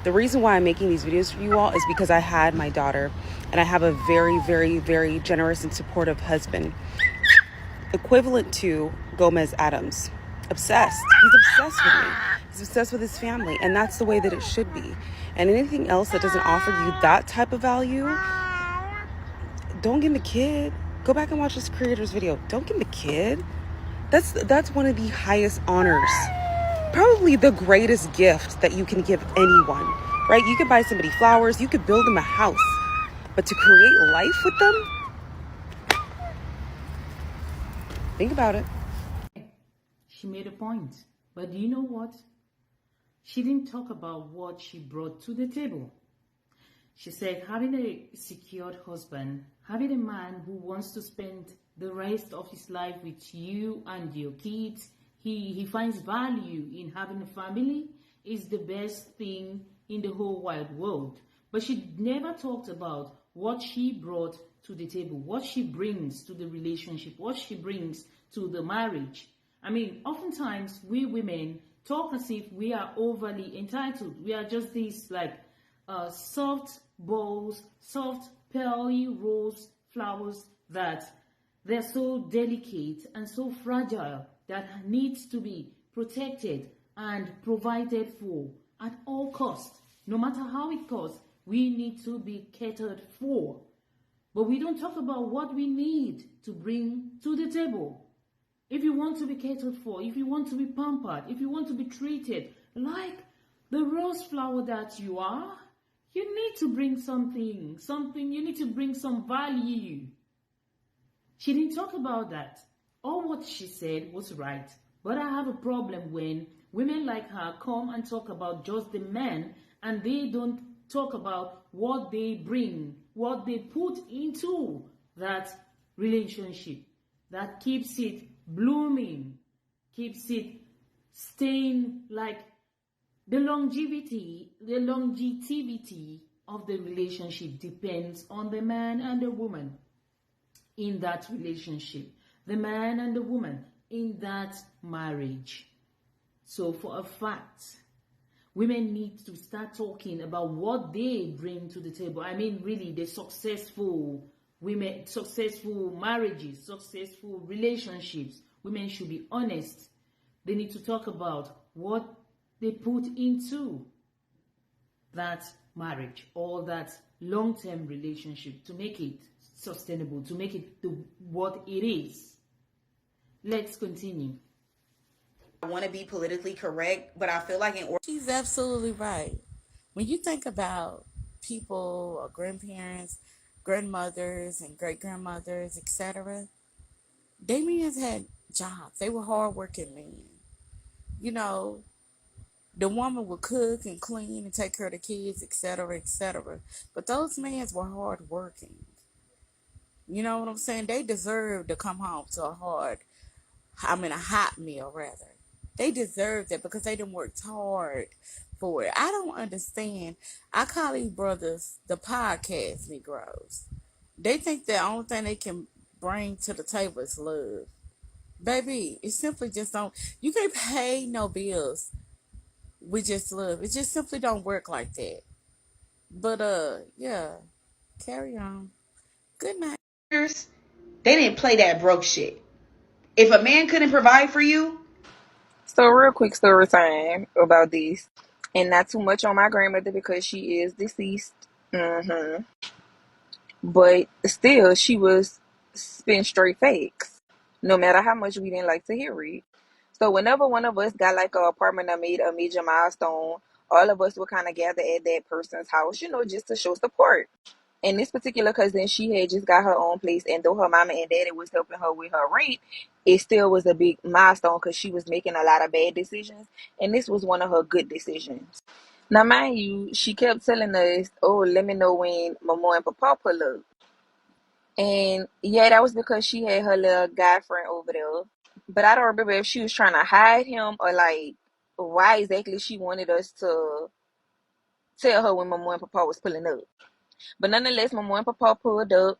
The reason why I'm making these videos for you all is because I had my daughter, and I have a very, very, very generous and supportive husband, equivalent to Gomez Adams. Obsessed. He's obsessed with me. He's obsessed with his family, and that's the way that it should be. And anything else that doesn't offer you that type of value, don't give him a kid. Go back and watch this creator's video. Don't give him a kid. That's one of the highest honors. Probably the greatest gift that you can give anyone, right? You could buy somebody flowers, you could build them a house, but to create life with them, think about it. She made a point, but do you know what? She didn't talk about what she brought to the table. She said having a secured husband, having a man who wants to spend the rest of his life with you and your kids, he finds value in having a family, is the best thing in the whole wide world. But she never talked about what she brought to the table, what she brings to the relationship, what she brings to the marriage. I mean, oftentimes we women talk as if we are overly entitled. We are just these soft balls, soft pearly rose flowers that they're so delicate and so fragile that needs to be protected and provided for at all costs. No matter how it costs, we need to be catered for. But we don't talk about what we need to bring to the table. If you want to be catered for, if you want to be pampered, if you want to be treated like the rose flower that you are, you need to bring something, you need to bring some value. She didn't talk about that. All what she said was right. But I have a problem when women like her come and talk about just the men and they don't talk about what they bring, what they put into that relationship that keeps it blooming, keeps it staying like the longevity of the relationship depends on the man and the woman in that relationship, the man and the woman in that marriage. So for a fact, women need to start talking about what they bring to the table. I mean, really, the successful women, successful marriages, successful relationships. Women should be honest. They need to talk about what they put into that marriage or that long-term relationship to make it sustainable, to make it what it is. Let's continue. I want to be politically correct, but I feel like in order. She's absolutely right. When you think about people or grandparents, grandmothers and great grandmothers, etc., they men had jobs. They were hardworking men. You know, the woman would cook and clean and take care of the kids, etc., etc. But those men were hardworking. You know what I'm saying? They deserve to come home to a hot meal rather. They deserve that because they done worked hard for it. I don't understand. I call these brothers the podcast Negroes. They think the only thing they can bring to the table is love. Baby, it simply just don't. You can't pay no bills with just love. It just simply don't work like that. But yeah, carry on. Good night. They didn't play that broke shit. If a man couldn't provide for you, So, real quick story time about this, and not too much on my grandmother because she is deceased. But still, she was spitting straight facts, no matter how much we didn't like to hear it. So, whenever one of us got like an apartment or made a major milestone, all of us would kind of gather at that person's house, just to show support. And this particular cousin, she had just got her own place, and though her mama and daddy was helping her with her rent, it still was a big milestone because she was making a lot of bad decisions, and this was one of her good decisions. Now, mind you, she kept telling us, "Oh, let me know when Mama and Papa pull up." And yeah, that was because she had her little guy friend over there. But I don't remember if she was trying to hide him or like why exactly she wanted us to tell her when Mama and Papa was pulling up. But nonetheless, Mama and Papa pulled up.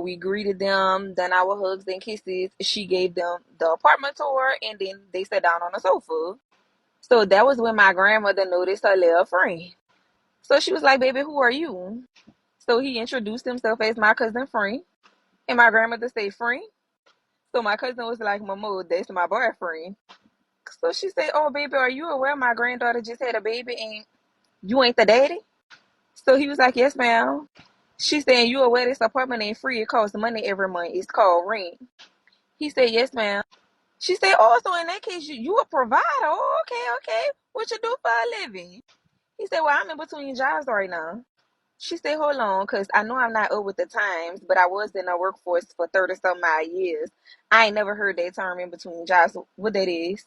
We greeted them, done our hugs and kisses. She gave them the apartment tour, and then they sat down on the sofa. So that was when my grandmother noticed her little friend. So she was like, baby, who are you? So he introduced himself as my cousin Friend. And my grandmother said, Friend? So my cousin was like, Mama, that's my boyfriend. So she said, oh, baby, are you aware my granddaughter just had a baby and you ain't the daddy? So he was like, yes, ma'am. She said, you aware this apartment ain't free. It costs money every month. It's called rent. He said, yes, ma'am. She said, oh, so in that case, you a provider. Oh, okay. What you do for a living? He said, well, I'm in between jobs right now. She said, hold on, because I know I'm not up with the times, but I was in the workforce for 30-some odd years. I ain't never heard that term in between jobs, what that is.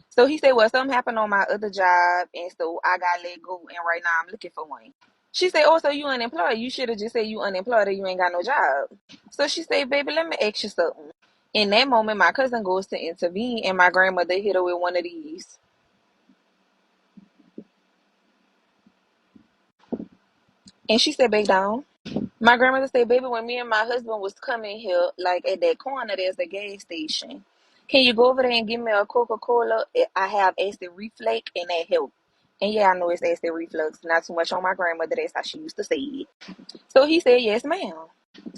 So he said, well, something happened on my other job, and so I got let go, and right now I'm looking for one. She said, oh, so you unemployed. You should have just said you unemployed or you ain't got no job. So she said, baby, let me ask you something. In that moment, my cousin goes to intervene, and my grandmother hit her with one of these. And she said, back down. My grandmother said, baby, when me and my husband was coming here, like at that corner, there's a gas station. Can you go over there and give me a Coca-Cola? I have acid reflux and that help. And yeah, I know it's acid reflux. Not too much on my grandmother. That's how she used to say it. So he said, yes, ma'am.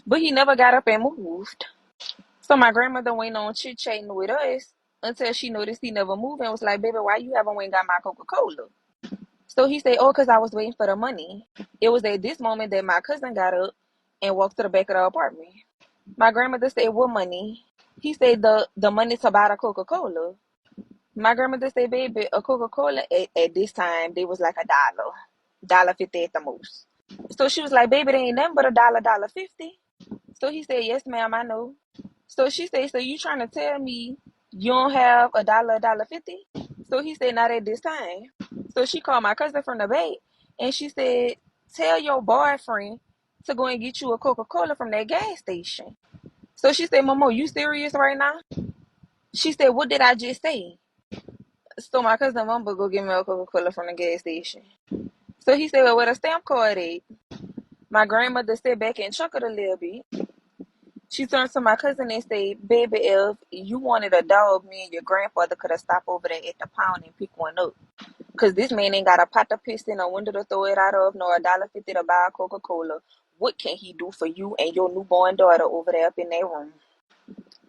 But he never got up and moved. So my grandmother went on chit-chatting with us until she noticed he never moved and was like, baby, why you haven't went and got my Coca-Cola? So he said, oh, because I was waiting for the money. It was at this moment that my cousin got up and walked to the back of the apartment. My grandmother said, what money? He said, the money to buy the Coca-Cola. My grandmother said, baby, a Coca-Cola at this time, they was like $1.50 at the most. So she was like, baby, they ain't nothing but $1.50. So he said, yes, ma'am, I know. So she said, so you trying to tell me you don't have $1.50? So he said, not at this time. So she called my cousin from the bank and she said, tell your boyfriend to go and get you a Coca-Cola from that gas station. So she said, Momo, you serious right now? She said, what did I just say? So my cousin Mamba go get me a Coca-Cola from the gas station. So he said, well, where the stamp card at? My grandmother sat back and chuckled a little bit. She turned to my cousin and said, baby, if you wanted a dog, me and your grandfather could have stopped over there at the pound and picked one up. Because this man ain't got a pot to piss in, a window to throw it out of, nor $1.50 to buy a Coca-Cola. What can he do for you and your newborn daughter over there up in that room?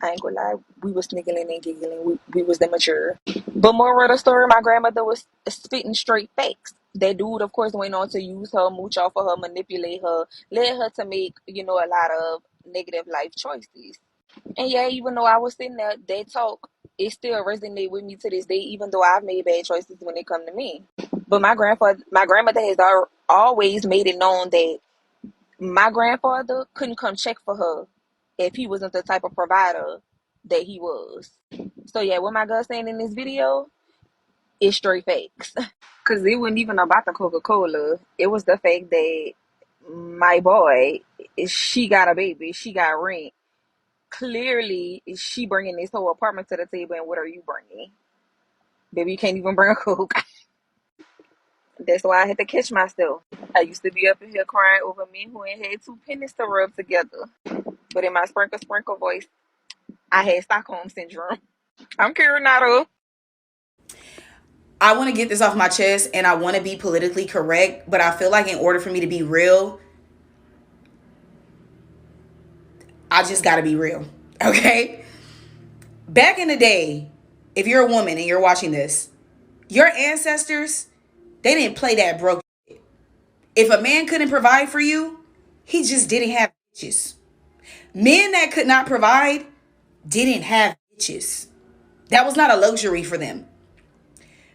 I ain't gonna lie, we was sniggling and giggling. We was immature. But moral of the story, my grandmother was spitting straight facts. That dude, of course, went on to use her, mooch off of her, manipulate her, led her to make, a lot of negative life choices. And yeah, even though I was sitting there, that talk, it still resonates with me to this day, even though I've made bad choices when it come to me. But my grandmother has always made it known that my grandfather couldn't come check for her if he wasn't the type of provider that he was. So yeah, what my girl saying in this video is straight facts. Cause it wasn't even about the Coca-Cola. It was the fact that my boy, she got a baby, she got rent. Clearly, she bringing this whole apartment to the table, and what are you bringing? Baby, you can't even bring a Coke. That's why I had to catch myself. I used to be up in here crying over men who ain't had two pennies to rub together. But in my sprinkle voice, I had Stockholm syndrome. I'm Kira Nato. I want to get this off my chest and I want to be politically correct, but I feel like in order for me to be real, I just got to be real. Okay? Back in the day, if you're a woman and you're watching this, your ancestors, they didn't play that broke shit. If a man couldn't provide for you, he just didn't have bitches. Men that could not provide didn't have bitches. That was not a luxury for them.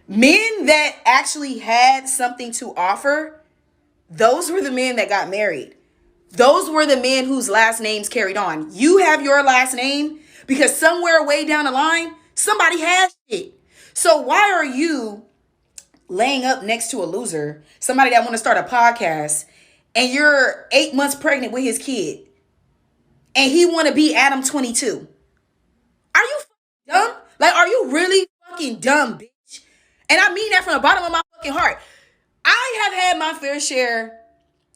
Men that actually had something to offer, those were the men that got married. Those were the men whose last names carried on. You have your last name because somewhere way down the line, somebody has it. So why are you laying up next to a loser, somebody that want to start a podcast, and you're 8 months pregnant with his kid, and he want to be Adam 22? Are you dumb? Like, are you really fucking dumb, bitch? And I mean that from the bottom of my fucking heart. I have had my fair share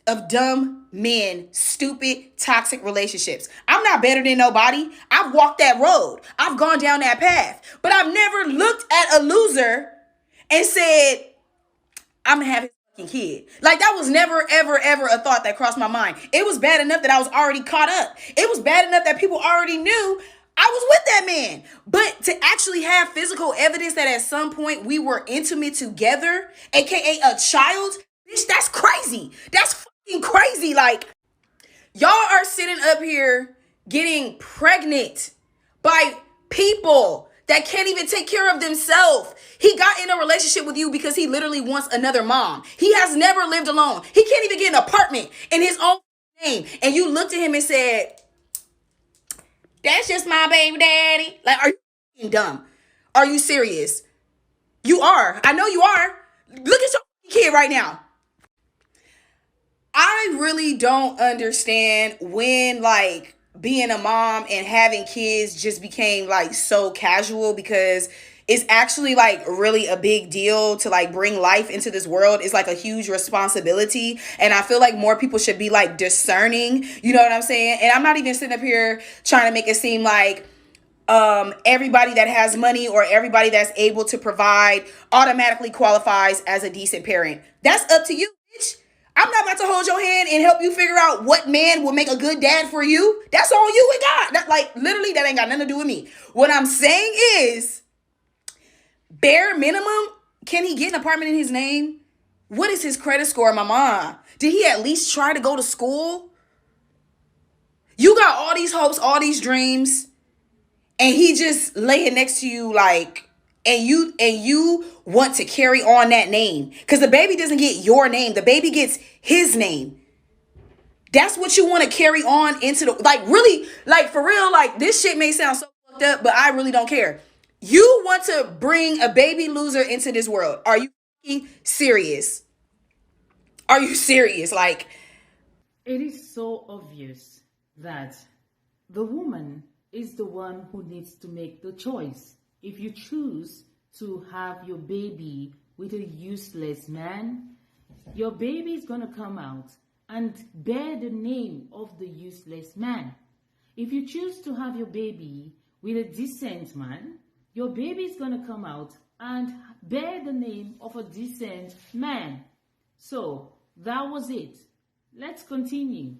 of dumb men, stupid, toxic relationships. I'm not better than nobody. I've walked that road. I've gone down that path. But I've never looked at a loser and said, I'm gonna have his fucking kid. Like, that was never, ever, ever a thought that crossed my mind. It was bad enough that I was already caught up. It was bad enough that people already knew I was with that man. But to actually have physical evidence that at some point we were intimate together, aka a child, bitch, that's crazy. That's fucking crazy. Like, y'all are sitting up here getting pregnant by people that can't even take care of themselves. He got in a relationship with you because he literally wants another mom. He has never lived alone. He can't even get an apartment in his own name. And you looked at him and said, that's just my baby daddy. Like, are you dumb? Are you serious? You are. I know you are. Look at your kid right now. I really don't understand when, like, being a mom and having kids just became like so casual, because it's actually like really a big deal to like bring life into this world. It's like a huge responsibility. And I feel like more people should be like discerning, you know what I'm saying? And I'm not even sitting up here trying to make it seem like everybody that has money or everybody that's able to provide automatically qualifies as a decent parent. That's up to you, bitch. I'm not about to hold your hand and help you figure out what man will make a good dad for you. That's on you and God. That, like, literally, that ain't got nothing to do with me. What I'm saying is, bare minimum, can he get an apartment in his name? What is his credit score, mama? Did he at least try to go to school? You got all these hopes, all these dreams, and he just laying next to you like, and you want to carry on that name, because the baby doesn't get your name, the baby gets his name. That's what you want to carry on into the, like, really, like, for real, like, this shit may sound so fucked up, but I really don't care. You want to bring a baby loser into this world. Are you fucking serious? Are you serious? Like, It is so obvious that the woman is the one who needs to make the choice. If you choose to have your baby with a useless man, your baby is going to come out and bear the name of the useless man. If you choose to have your baby with a decent man, your baby is going to come out and bear the name of a decent man. So that was it. Let's continue.